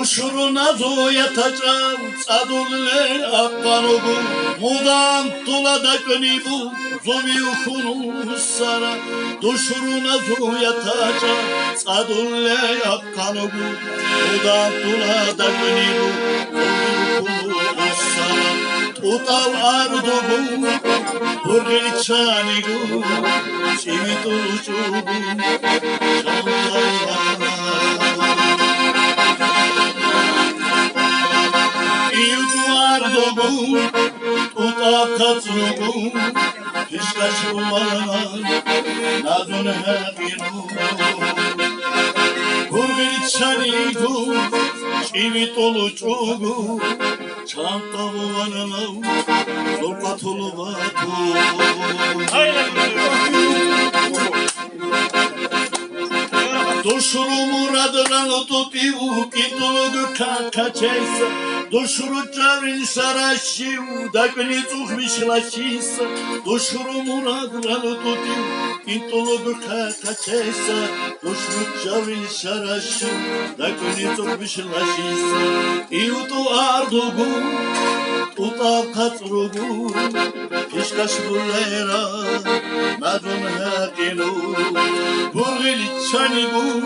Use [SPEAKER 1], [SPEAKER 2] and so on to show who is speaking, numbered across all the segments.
[SPEAKER 1] Duşuruna yatacağım sadulne akkanogu Mudan tulada gönübu zobi ukunu sara Duşuruna yatacağım sadulne akkanogu Mudan tulada gönübu zobi ukunu sara Tutav ardugu burgeri çanigu Çivitulu çubu çantayana Eduardo Tutakatsugu Pişkaşulara Nazun Haginu Kurgiri Çanigu Çivitolu Çugu Çantavu Vanalav Zorkatulu Batu Duşuru muradına tutiu Kitulu gükaka çeysa Duşuru çavrin saraşiv Dakni tuhmişlaşisa Duşuru muradına tutiu Kitulu gükaka çeysa Duşuru çavrin saraşiv Dakni tuhmişlaşisa İutu ardugu Tuta katrugu Pişkaş bullera Nadun hakinu Burgili çanigu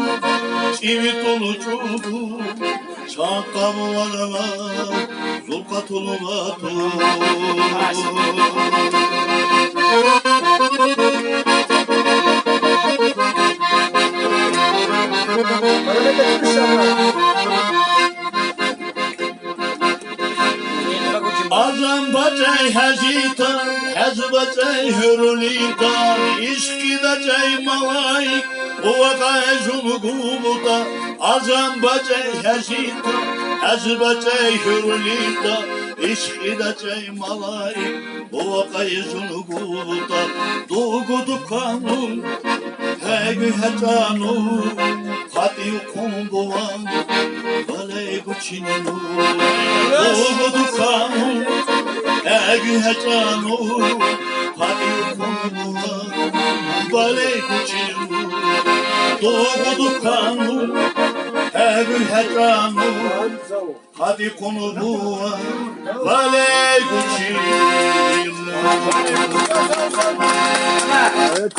[SPEAKER 1] Çivitolu çubu Çakamu valala Zulkatulu batu Azam bacay hazitan Hazbacay hürlitan İşkidacay malayik Uvaka ezulugubuta Azam bacay hazitan Hazbacay hürlitan İşkidacay malayik Uvaka ezulugubuta Doğudu kanun Hegü hetanu Hati kumbuvan Valey guçininu Doğudu kanun Hegü hetanu Hati kumbuvan Valey guçininu Doğudu kanun Hegü hetanu Hati kumbuvan Valey guçininu
[SPEAKER 2] Evet.